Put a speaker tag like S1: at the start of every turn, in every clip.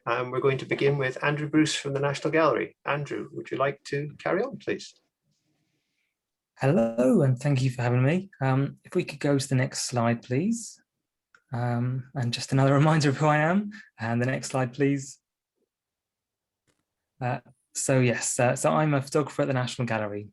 S1: We're going to begin with Andrew Bruce from the National Gallery. Andrew, would you like to carry on, please?
S2: Hello, and thank you for having me. If we could go to the next slide, please. And just another reminder of who I am. And the next slide, please. So I'm a photographer at the National Gallery.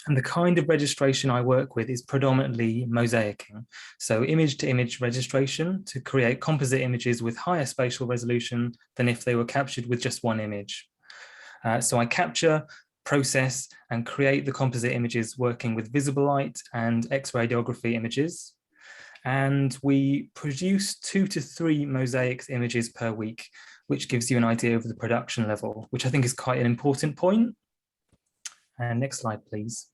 S2: And the kind of registration I work with is predominantly mosacking. So image-to-image registration to create composite images with higher spatial resolution than if they were captured with just one image. So I capture, process, and create the composite images working with visible light and X-radiography images. And we produce 2 to 3 mosaics images per week, which gives you an idea of the production level, which I think is quite an important point. And next slide, please.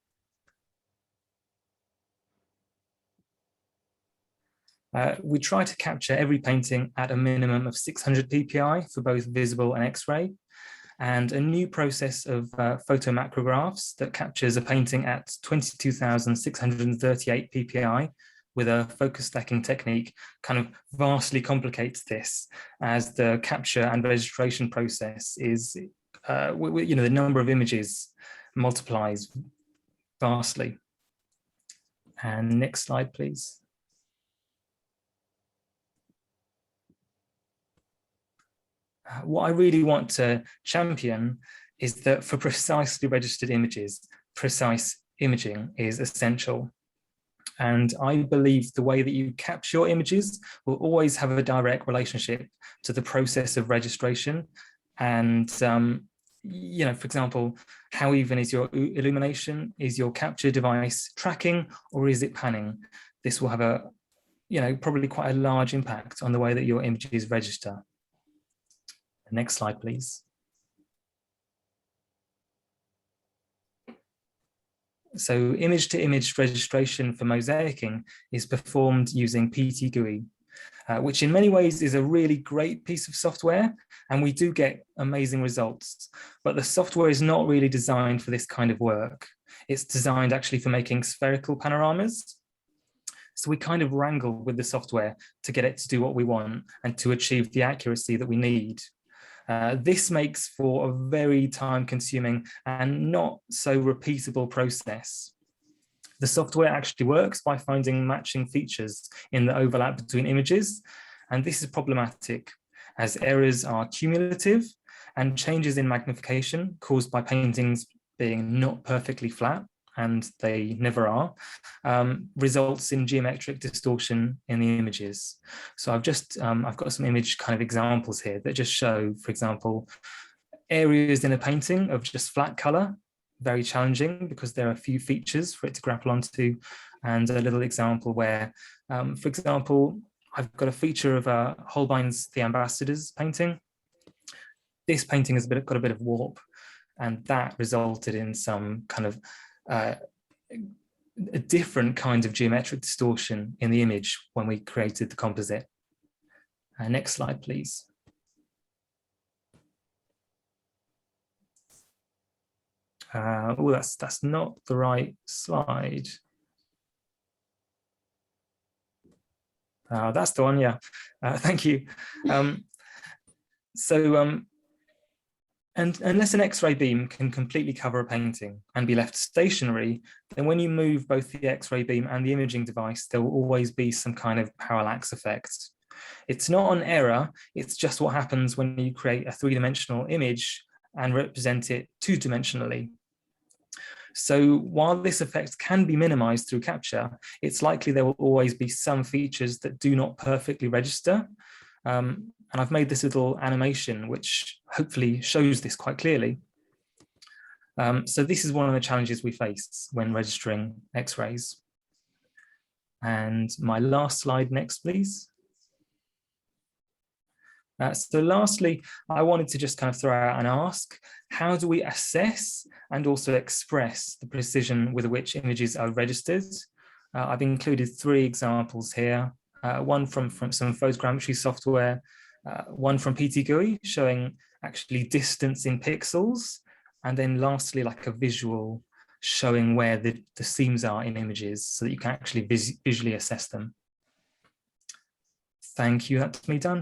S2: We try to capture every painting at a minimum of 600 ppi for both visible and X-ray, and a new process of photomacrographs that captures a painting at 22,638 ppi with a focus stacking technique kind of vastly complicates this, as the capture and registration process is, the number of images multiplies vastly. And next slide, please. What I really want to champion is that for precisely registered images, precise imaging is essential. And I believe the way that you capture your images will always have a direct relationship to the process of registration. And, for example, how even is your illumination? Is your capture device tracking or is it panning? This will have a, probably quite a large impact on the way that your images register. Next slide, please. So image-to-image registration for mosaiking is performed using PT GUI, which in many ways is a really great piece of software, and we do get amazing results. But the software is not really designed for this kind of work. It's designed actually for making spherical panoramas. So we kind of wrangle with the software to get it to do what we want and to achieve the accuracy that we need. This makes for a very time-consuming and not so repeatable process. The software actually works by finding matching features in the overlap between images, and this is problematic as errors are cumulative and changes in magnification caused by paintings being not perfectly flat, and they never are, results in geometric distortion in the images. So I've got some image kind of examples here that just show, for example, areas in a painting of just flat color, very challenging because there are a few features for it to grapple onto, and a little example where, for example, I've got a feature of Holbein's The Ambassadors painting. This painting has got a bit of warp, and that resulted in some kind of a different kind of geometric distortion in the image when we created the composite. Next slide, please. Oh, that's not the right slide. That's the one, yeah. Thank you. And unless an X-ray beam can completely cover a painting and be left stationary, then when you move both the X-ray beam and the imaging device, there will always be some kind of parallax effect. It's not an error, it's just what happens when you create a 3-dimensional image and represent it 2-dimensionally. So while this effect can be minimized through capture, it's likely there will always be some features that do not perfectly register. And I've made this little animation which hopefully shows this quite clearly. So this is one of the challenges we face when registering X-rays. And my last slide next, please. So lastly, I wanted to just kind of throw out and ask, how do we assess and also express the precision with which images are registered? I've included 3 examples here, one from some photogrammetry software, one from PT GUI showing actually distance in pixels, and then lastly like a visual showing where the seams are in images so that you can actually visually assess them. Thank you, that's me done.